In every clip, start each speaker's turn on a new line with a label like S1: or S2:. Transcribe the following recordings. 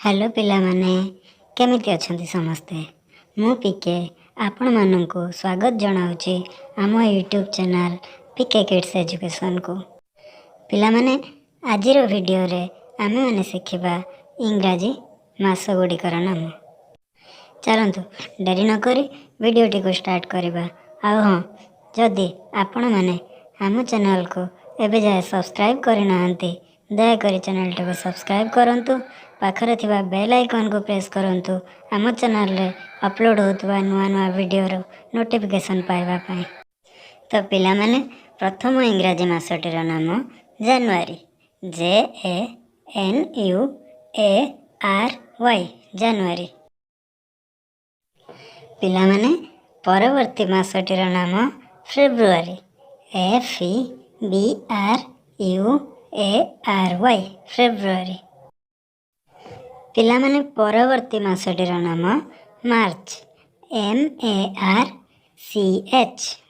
S1: Hello पिला माने केमिति अछंती समस्ते मु पीके आपण माननकु स्वागत जणाउची आम YouTube channel PK kids education को। पिला माने आजिर वीडियो रे आमे माने सिखिबा इंग्राजी मास गुड़िकर नाम। चलंतु डेरी न करी वीडियोटी को स्टार्ट करिबा। आ हां, जदि आपण माने आम चैनल को एबे जाय सब्सक्राइब करि नाहंती दयाकरी चैनल को सब्सक्राइब करंतु, पाखरे थिबा बेल आइकन को प्रेस करंतु आम चैनल रे अपलोड होतबा नुआ नुआ वीडियो रो नोटिफिकेशन पाइबा पाई। तो पिला माने प्रथम इंग्राजी मासटीर नाम जनवरी, JANUARY जनवरी। पिला माने परवर्ती मासटीर नाम फेब्रुआरी, FEBRUARY फेब्रुआरी। पिला माने परवर्ती मासटीर नाम मार्च, MARCH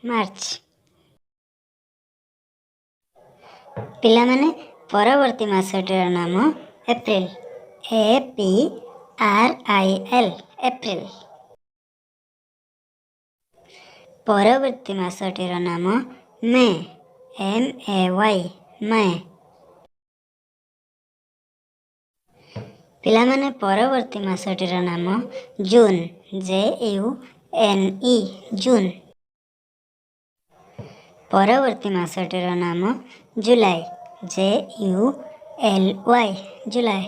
S1: मार्च। पिला माने परवर्ती मासटीर नाम एप्रिल, APRIL एप्रिल। परवर्ती मासटीर नाम मे, MAY मे। पिला माने परवर्ती मासटीर नाम जून, JUNE जून। परवर्ती मासटीर नाम जुलाई, JULY जुलाई।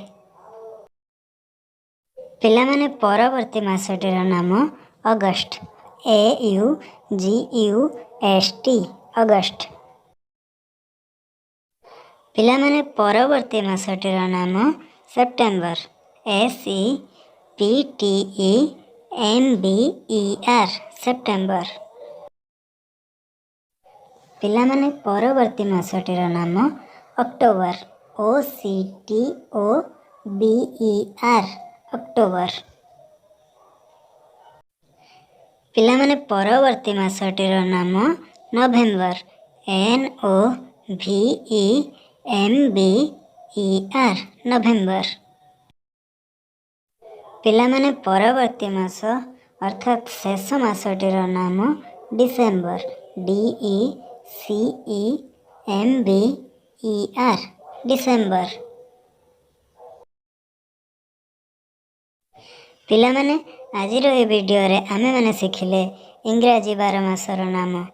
S1: पिला माने परवर्ती मासटीर नाम अगस्त, AUGUST अगस्त। पिला माने परवर्ती मासटीर नाम सेप्टेम्बर, SEPTEMBER सेप्टेम्बर। पिला माने परवर्ती मासटीर नाम अक्टोबर, OCTOBER अक्टोबर। पिला माने परवर्ती मासटीर नाम नवेम्बर, NOVEMBER नवेम्बर। पिला माने परवर्ती मास अर्थात शेष मासटीर नाम डिसेम्बर, DECEMBER डिसेम्बर। पिला माने आजिर ए वीडियो रे आमे माने सिखिले इंग्राजी 12 मासर नाम।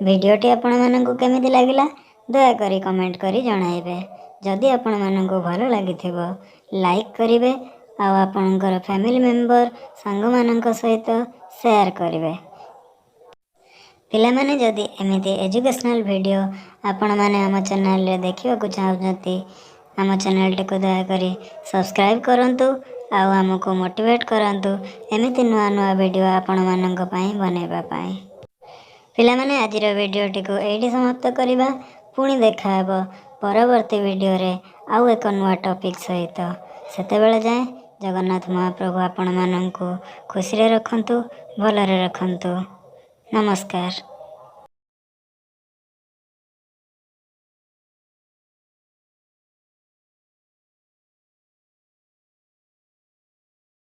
S1: वीडियोटी आपण माननकु केमिति लागिला दया करी कमेंट करी जणाइबे। जदि आपण माननकु भलो लागिथिबो लाइक करिवे आ आपणकर फैमिली मेंबर संग माननक सहित शेयर करिवे। पिला माने जदि एमिति एजुकेशनल वीडियो आपण माने हम चैनल रे देखिबा को चाहउछंती आम चैनल को दया करी सब्सक्राइब करंतु आ हमको मोटिवेट करंतु एमिति नुआ नुआ वीडियो आपण माननक पई बनेबा पई। पिला माने आजिर वीडियोटी को एठी समाप्त करिबा। पुणी देखा हेबो परवर्ती वीडियो रे आउ एक नुआ टॉपिक सहित। सेतेबेले जाए जगन्नाथ महाप्रभु आपण माननकु खुशी रे रखंतु, भलरे रखंतु। नमस्कार।